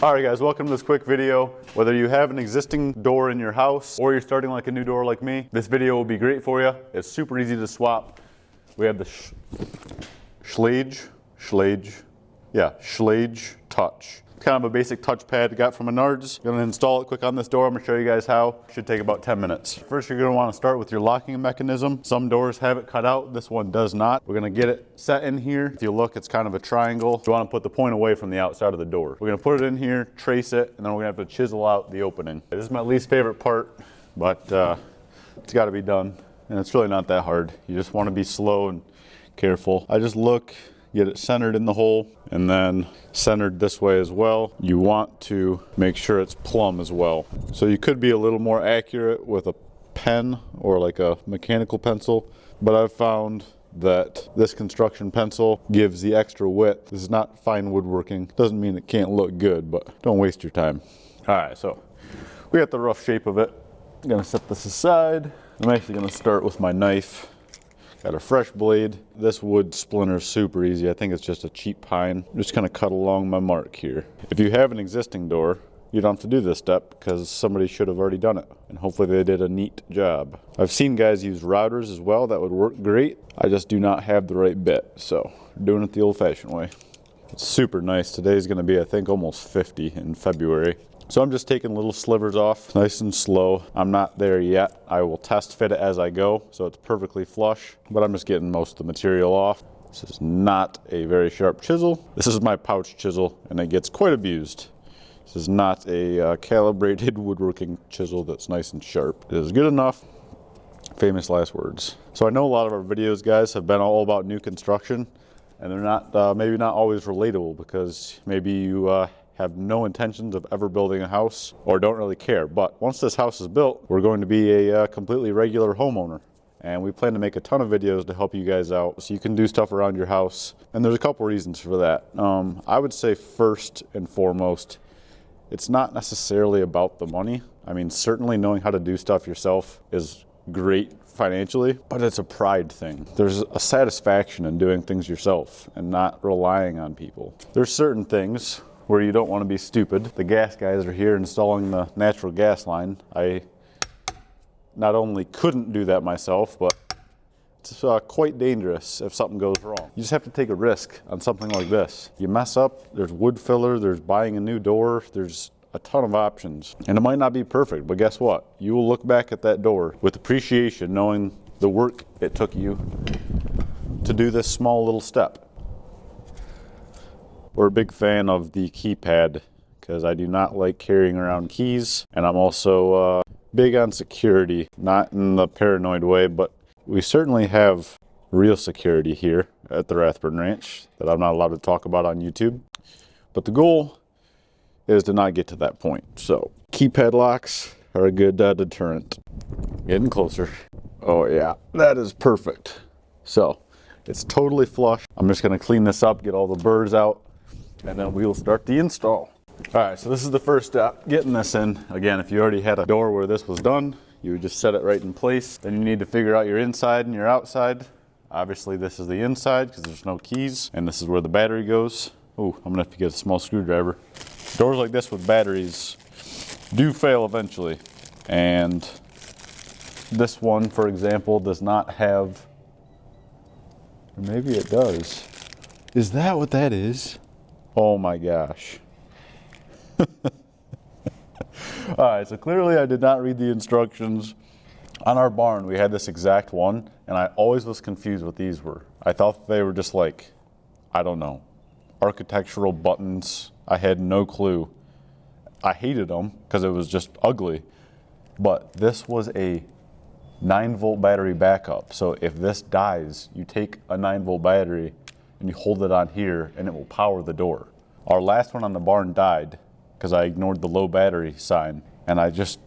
Alright guys, welcome to this quick video. Whether you have an existing door in your house or you're starting like a new door like me, this video will be great for you. It's super easy to swap. We have the Schlage Touch. It's kind of a basic touchpad I got from Menards. Gonna install it quick on this door. I'm gonna show you guys how. Should take about 10 minutes. First, you're gonna wanna start with your locking mechanism. Some doors have it cut out, this one does not. We're gonna get it set in here. If you look, it's kind of a triangle. You wanna put the point away from the outside of the door. We're gonna put it in here, trace it, and then we're gonna have to chisel out the opening. This is my least favorite part, but it's gotta be done. And it's really not that hard. You just wanna be slow and careful. I just look, get it centered in the hole, and then centered this way as well. You want to make sure it's plumb as well. So you could be a little more accurate with a pen or like a mechanical pencil, but I've found that this construction pencil gives the extra width. This is not fine woodworking. Doesn't mean it can't look good, but don't waste your time. All right, so we got the rough shape of it. I'm gonna set this aside. I'm actually gonna start with my knife. Got a fresh blade. This wood splinters super easy. I think it's just a cheap pine. I'm just gonna cut along my mark here. If you have an existing door, you don't have to do this step because somebody should have already done it. And hopefully they did a neat job. I've seen guys use routers as well. That would work great. I just do not have the right bit. So we're doing it the old fashioned way. It's super nice. Today's gonna be, I think, almost 50 in February. So I'm just taking little slivers off, nice and slow. I'm not there yet. I will test fit it as I go, so it's perfectly flush, but I'm just getting most of the material off. This is not a very sharp chisel. This is my pouch chisel, and it gets quite abused. This is not a calibrated woodworking chisel that's nice and sharp. It is good enough. Famous last words. So I know a lot of our videos, guys, have been all about new construction, and they're not, maybe not always relatable because maybe you have no intentions of ever building a house or don't really care. But once this house is built, we're going to be a completely regular homeowner. And we plan to make a ton of videos to help you guys out so you can do stuff around your house. And there's a couple reasons for that. I would say first and foremost, it's not necessarily about the money. I mean, certainly knowing how to do stuff yourself is great financially, but it's a pride thing. There's a satisfaction in doing things yourself and not relying on people. There's certain things where you don't want to be stupid. The gas guys are here installing the natural gas line. I not only couldn't do that myself, but it's quite dangerous if something goes wrong. You just have to take a risk on something like this. You mess up, there's wood filler, there's buying a new door, there's a ton of options. And it might not be perfect, but guess what? You will look back at that door with appreciation knowing the work it took you to do this small little step. We're a big fan of the keypad because I do not like carrying around keys, and I'm also big on security, not in the paranoid way, but we certainly have real security here at the Rathburn Ranch that I'm not allowed to talk about on YouTube. But the goal is to not get to that point. So keypad locks are a good deterrent. Getting closer. Oh yeah, that is perfect. So it's totally flush. I'm just gonna clean this up, get all the burrs out, and then we will start the install. All right, so this is the first step, getting this in. Again, if you already had a door where this was done, you would just set it right in place. Then you need to figure out your inside and your outside. Obviously, this is the inside because there's no keys, and this is where the battery goes. Oh, I'm gonna have to get a small screwdriver. Doors like this with batteries do fail eventually. And this one, for example, does not have, or maybe it does. Is that what that is? Oh my gosh. All right, so clearly I did not read the instructions. On our barn, we had this exact one, and I always was confused what these were. I thought they were just like, I don't know, architectural buttons. I had no clue. I hated them because it was just ugly. But this was a 9-volt battery backup. So if this dies, you take a 9-volt battery and you hold it on here and it will power the door. Our last one on the barn died because I ignored the low battery sign, and I just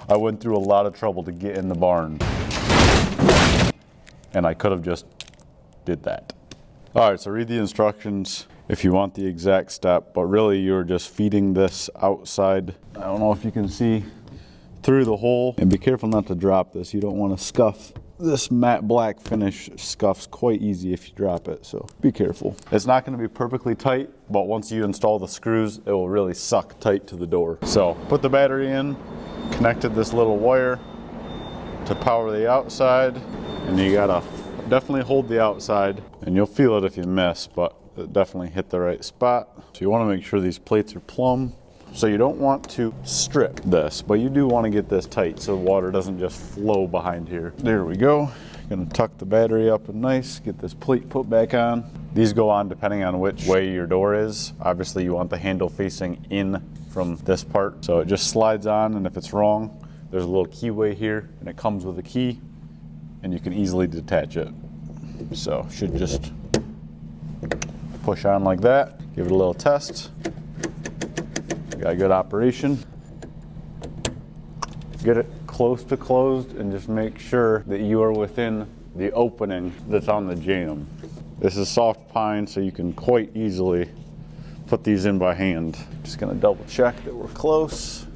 I went through a lot of trouble to get in the barn, and I could have just did that. All right, so read the instructions if you want the exact step, but really you're just feeding this outside. I don't know if you can see through the hole, and be careful not to drop this. You don't want to scuff this matte black finish scuffs quite easy if you drop it, so be careful. It's not going to be perfectly tight, but once you install the screws, it will really suck tight to the door. So put the battery in, connected this little wire to power the outside, and you gotta definitely hold the outside, and you'll feel it if you miss, but it definitely hit the right spot. So you want to make sure these plates are plumb. So you don't want to strip this, but you do want to get this tight so water doesn't just flow behind here. There we go. Gonna tuck the battery up and nice, get this plate put back on. These go on depending on which way your door is. Obviously you want the handle facing in from this part. So it just slides on, and if it's wrong, there's a little keyway here, and it comes with a key, and you can easily detach it. So should just push on like that, give it a little test. Got a good operation. Get it close to closed and just make sure that you are within the opening that's on the jamb. This is soft pine, so you can quite easily put these in by hand. Just gonna double check that we're close,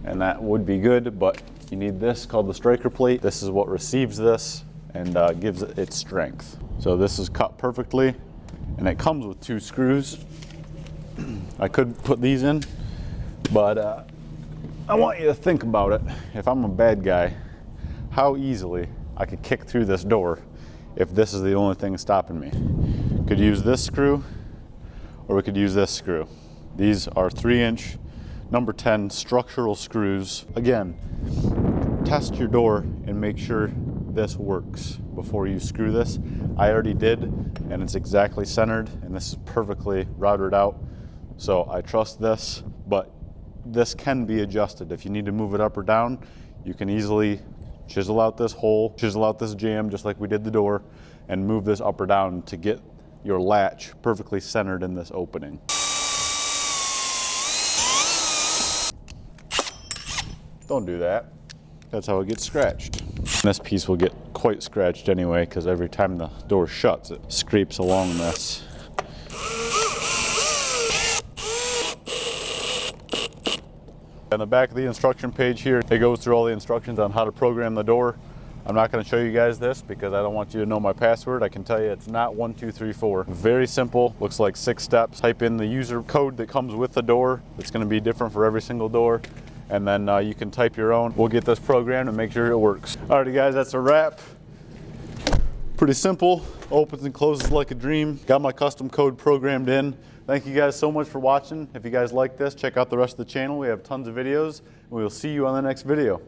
and that would be good, but you need this called the striker plate. This is what receives this and gives it its strength. So this is cut perfectly, and it comes with 2 screws. I could put these in, but I want you to think about it. If I'm a bad guy, how easily I could kick through this door if this is the only thing stopping me. Could use this screw, or we could use this screw. These are 3-inch number 10 structural screws. Again, test your door and make sure this works before you screw this. I already did, and it's exactly centered, and this is perfectly routed out. So I trust this, but this can be adjusted. If you need to move it up or down, you can easily chisel out this hole, chisel out this jamb just like we did the door, and move this up or down to get your latch perfectly centered in this opening. Don't do that. That's how it gets scratched. This piece will get quite scratched anyway, because every time the door shuts, it scrapes along this. On the back of the instruction page here, it goes through all the instructions on how to program the door. I'm not going to show you guys this because I don't want you to know my password. I can tell you it's not 1, 2, 3, 4. Very simple, looks like 6 steps. Type in the user code that comes with the door. It's going to be different for every single door. And then you can type your own. We'll get this programmed and make sure it works. Alrighty guys, that's a wrap. Pretty simple, opens and closes like a dream. Got my custom code programmed in. Thank you guys so much for watching. If you guys like this, check out the rest of the channel. We have tons of videos, and we will see you on the next video.